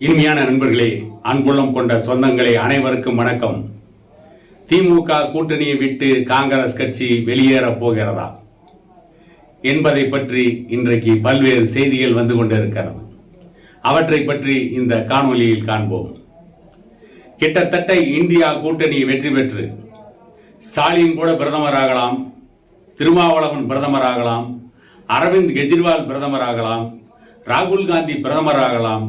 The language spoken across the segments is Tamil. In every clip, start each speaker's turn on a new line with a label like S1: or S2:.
S1: இனிமையான நண்பர்களே, அன்புள்ளம் கொண்ட சொந்தங்களே, அனைவருக்கும் வணக்கம். திமுக கூட்டணியை விட்டு காங்கிரஸ் கட்சி வெளியேறப் போகிறதா என்பதை பற்றி இன்றைக்கு பல்வேறு செய்திகள் வந்து கொண்டிருக்கிறது. அவற்றை பற்றி இந்த காணொலியில் காண்போம். கிட்டத்தட்ட இந்தியா கூட்டணி வெற்றி பெற்று ஸ்டாலின் கூட பிரதமராகலாம், திருமாவளவன் பிரதமராகலாம், அரவிந்த் கெஜ்ரிவால் பிரதமராகலாம், ராகுல் காந்தி பிரதமராகலாம்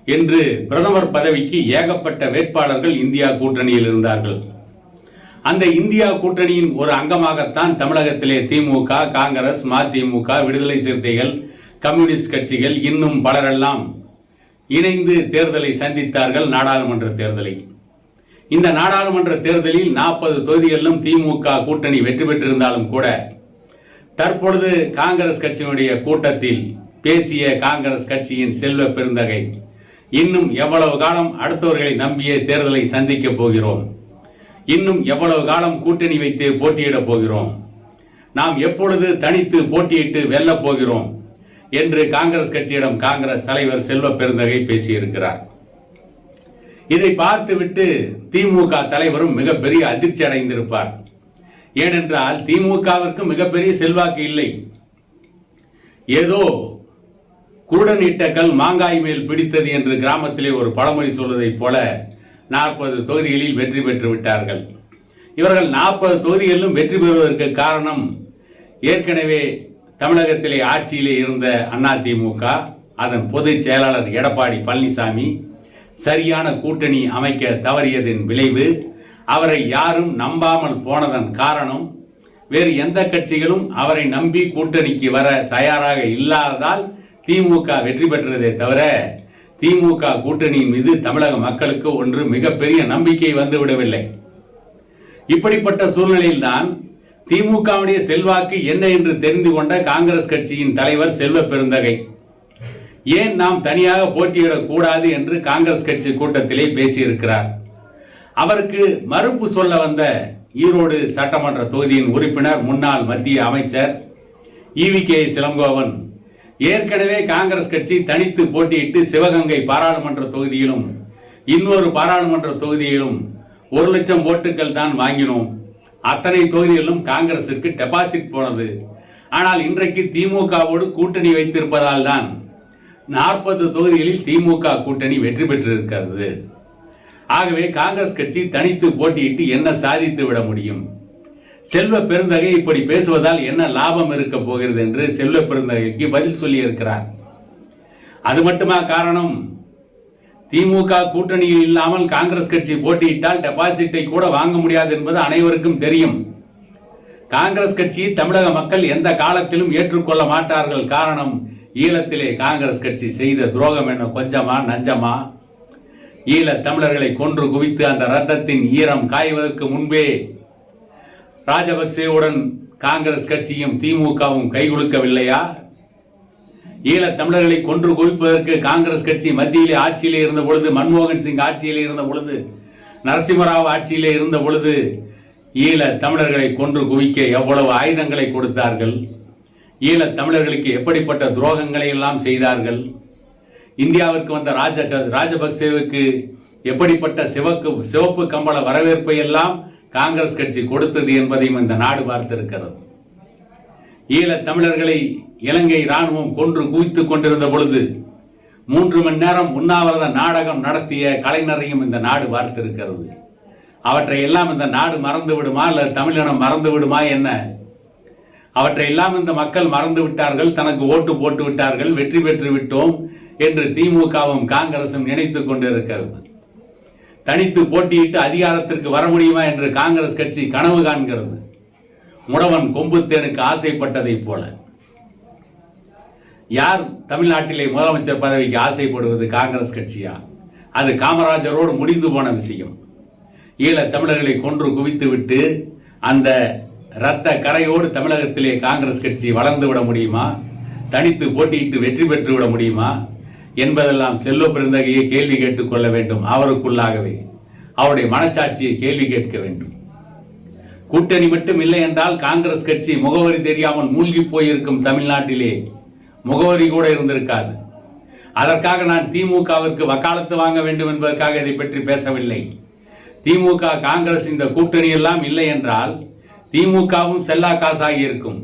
S1: என்று பிரதமர் பதவிக்கு ஏகப்பட்ட வேட்பாளர்கள் இந்தியா கூட்டணியில் இருந்தார்கள். அந்த இந்தியா கூட்டணியின் ஒரு அங்கமாகத்தான் தமிழகத்திலே திமுக, காங்கிரஸ், மதிமுக, விடுதலை சிறுத்தைகள், கம்யூனிஸ்ட் கட்சிகள் இன்னும் பலரெல்லாம் இணைந்து தேர்தலை சந்தித்தார்கள். நாடாளுமன்ற தேர்தலை. இந்த நாடாளுமன்ற தேர்தலில் 40 தொகுதிகளிலும் திமுக கூட்டணி வெற்றி பெற்றிருந்தாலும் கூட தற்பொழுது காங்கிரஸ் கட்சியினுடைய கூட்டத்தில் பேசிய காங்கிரஸ் கட்சியின் செல்வ பெருந்தகை, இன்னும் எவ்வளவு காலம் அடுத்தவர்களை நம்பிய தேர்தலை சந்திக்க போகிறோம், இன்னும் எவ்வளவு காலம் கூட்டணி வைத்து போட்டியிடப் போகிறோம், நாம் எப்பொழுது தனித்து போட்டியிட்டு வெல்லப் போகிறோம் என்று காங்கிரஸ் கட்சியிடம் காங்கிரஸ் தலைவர் செல்வ பெருந்தகை பேசியிருக்கிறார். இதை பார்த்துவிட்டு திமுக தலைவரும் மிகப்பெரிய அதிர்ச்சி அடைந்திருப்பார். ஏனென்றால் திமுகவிற்கு மிகப்பெரிய செல்வாக்கு இல்லை. ஏதோ குருடன் இட்ட கல் மாங்காய் மேல் பிடித்தது என்று கிராமத்திலே ஒரு பழமொழி சொல்வதைப் போல 40 தொகுதிகளில் வெற்றி பெற்று விட்டார்கள். இவர்கள் 40 தொகுதிகளிலும் வெற்றி பெறுவதற்கு காரணம், ஏற்கனவே தமிழகத்திலே ஆட்சியிலே இருந்த அதிமுக, அதன் பொதுச் செயலாளர் எடப்பாடி பழனிசாமி சரியான கூட்டணி அமைக்க தவறியதின் விளைவு, அவரை யாரும் நம்பாமல் போனதன் காரணம், வேறு எந்த கட்சிகளும் அவரை நம்பி கூட்டணிக்கு வர தயாராக இல்லாததால் திமுக வெற்றி பெற்றதே தவிர திமுக கூட்டணியின் மீது தமிழக மக்களுக்கு ஒன்று மிகப்பெரிய நம்பிக்கை வந்துவிடவில்லை. இப்படிப்பட்ட சூழ்நிலையில்தான் திமுகவுடைய செல்வாக்கு என்ன என்று தெரிந்து கொண்ட காங்கிரஸ் கட்சியின் தலைவர் செல்வ பெருந்தகை, ஏன் நாம் தனியாக போட்டியிடக் கூடாது என்று காங்கிரஸ் கட்சி கூட்டத்திலே பேசியிருக்கிறார். அவருக்கு மறுப்பு சொல்ல வந்த ஈரோடு சட்டமன்ற தொகுதியின் உறுப்பினர், முன்னாள் மத்திய அமைச்சர் ஈவி.கே. இளங்கோவன், ஏற்கனவே காங்கிரஸ் கட்சி தனித்து போட்டியிட்டு சிவகங்கை பாராளுமன்ற தொகுதியிலும் இன்னொரு பாராளுமன்ற தொகுதியிலும் 1 லட்சம் ஓட்டுகள் தான் வாங்கினோம், அத்தனை தொகுதிகளிலும் காங்கிரசுக்கு டெபாசிட் போனது. ஆனால் இன்றைக்கு திமுகவோடு கூட்டணி வைத்திருப்பதால் தான் 40 தொகுதிகளில் திமுக கூட்டணி வெற்றி பெற்றிருக்கிறது. ஆகவே காங்கிரஸ் கட்சி தனித்து போட்டியிட்டு என்ன சாதித்து விட முடியும்? செல்வ பெருந்தகை இப்படி பேசுவதால் என்ன லாபம் இருக்க போகிறது என்று செல்வ பெருந்தகைக்கு பதில் சொல்லி இருக்கிறார். அது மட்டுமா காரணம்? திமுக கூட்டணியில் இல்லாமல் காங்கிரஸ் கட்சி போட்டியிட்டால் டெபாசிட்டை கூட வாங்க முடியாது என்பது அனைவருக்கும் தெரியும். காங்கிரஸ் கட்சியை தமிழக மக்கள் எந்த காலத்திலும் ஏற்றுக்கொள்ள மாட்டார்கள். காரணம், ஈழத்திலே காங்கிரஸ் கட்சி செய்த துரோகம் என்ன கொஞ்சமா நஞ்சமா? ஈழ தமிழர்களை கொன்று குவித்து அந்த ரத்தத்தின் ஈரம் காய்வதற்கு முன்பே ராஜபக்சேவுடன் காங்கிரஸ் கட்சியும் திமுகவும் கைகுலுக்கவில்லையா? ஈழ தமிழர்களை கொன்று குவிப்பதற்கு காங்கிரஸ் கட்சி மத்தியிலே ஆட்சியிலே இருந்த பொழுது, மன்மோகன் சிங் ஆட்சியிலே இருந்த பொழுது, நரசிம்மராவ் ஆட்சியிலே இருந்த பொழுது ஈழ தமிழர்களை கொன்று குவிக்க எவ்வளவு ஆயுதங்களை கொடுத்தார்கள்? ஈழ தமிழர்களுக்கு எப்படிப்பட்ட துரோகங்களை எல்லாம் செய்தார்கள்? இந்தியாவிற்கு வந்த ராஜபக்சேவுக்கு எப்படிப்பட்ட சிவப்பு கம்பள வரவேற்பை எல்லாம் காங்கிரஸ் கட்சி கொடுத்தது என்பதையும் இந்த நாடு பார்த்திருக்கிறது. ஈழ தமிழர்களை இலங்கை ராணுவம் கொன்று குவித்துக் கொண்டிருந்த பொழுது 3 மணி நேரம் உண்ணாவிரத நாடகம் நடத்திய கலைஞரையும் இந்த நாடு பார்த்திருக்கிறது. அவற்றை எல்லாம் இந்த நாடு மறந்து விடுமா, அல்லது தமிழினம் மறந்து விடுமா என்ன? அவற்றை எல்லாம் இந்த மக்கள் மறந்து விட்டார்கள். தனக்கு ஓட்டு போட்டு விட்டார்கள், வெற்றி பெற்று விட்டோம் என்று திமுகவும் காங்கிரசும் நினைத்துக் கொண்டிருக்கிறது. தனித்து போட்டியிட்டு அதிகாரத்திற்கு வர முடியுமா என்று காங்கிரஸ் கட்சி கனவு காண்கிறது. முடவன் கொம்புத்தேனுக்கு ஆசைப்பட்டதை போல. யார் தமிழ்நாட்டிலே முதலமைச்சர் பதவிக்கு ஆசைப்படுவது? காங்கிரஸ் கட்சியா? அது காமராஜரோடு முடிந்து போன விஷயம். ஈழ தமிழர்களை கொன்று குவித்து விட்டு அந்த இரத்த கரையோடு தமிழகத்திலே காங்கிரஸ் கட்சி வளர்ந்து விட முடியுமா? தனித்து போட்டியிட்டு வெற்றி பெற்று விட முடியுமா என்பதெல்லாம் செல்வ பெருந்தகையை கேள்வி கேட்டுக்கொள்ள வேண்டும். அவருக்குள்ளாகவே அவருடைய மனச்சாட்சியை கேள்வி கேட்க வேண்டும். கூட்டணி மட்டும் இல்லை என்றால் காங்கிரஸ் கட்சி முகவரி தெரியாமல் மூழ்கி போயிருக்கும் தமிழ்நாட்டிலே முகவரி கூட இருந்திருக்காது. அதற்காக நான் திமுகவிற்கு வக்காலத்து வாங்க வேண்டும் என்பதற்காக இதை பற்றி பேசவில்லை. திமுக காங்கிரஸ் இந்த கூட்டணி எல்லாம் இல்லை என்றால் திமுகவும் செல்லா காசாகி இருக்கும்.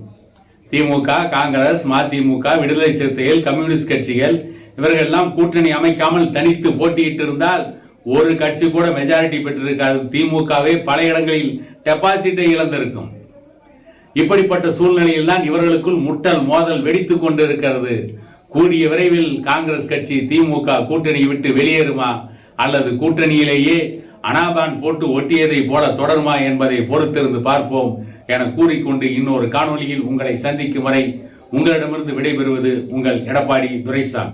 S1: திமுக, காங்கிரஸ், மதிமுக, விடுதலை சிறுத்தைகள், கம்யூனிஸ்ட் கட்சிகள் இவர்கள் எல்லாம் கூட்டணி அமைக்காமல் தனித்து போட்டியிட்டு இருந்தால் ஒரு கட்சி கூட மெஜாரிட்டி பெற்றிருக்காது. திமுகவே பல இடங்களில் டெபாசிட்டை இழந்திருக்கும். இப்படிப்பட்ட சூழ்நிலையில் தான் இவர்களுக்குள் முட்டல் மோதல் வெடித்துக் கொண்டிருக்கிறது. கூடிய விரைவில் காங்கிரஸ் கட்சி திமுக கூட்டணியை விட்டு வெளியேறுமா அல்லது கூட்டணியிலேயே அனாபான் போட்டு ஒட்டியதை போல தொடருமா என்பதை பொறுத்திருந்து பார்ப்போம் என கூறிக்கொண்டு இன்னொரு காணொலியில் உங்களை சந்திக்கும் வரை உங்களிடமிருந்து விடைபெறுவது உங்கள் எடப்பாடி துரைசாமி.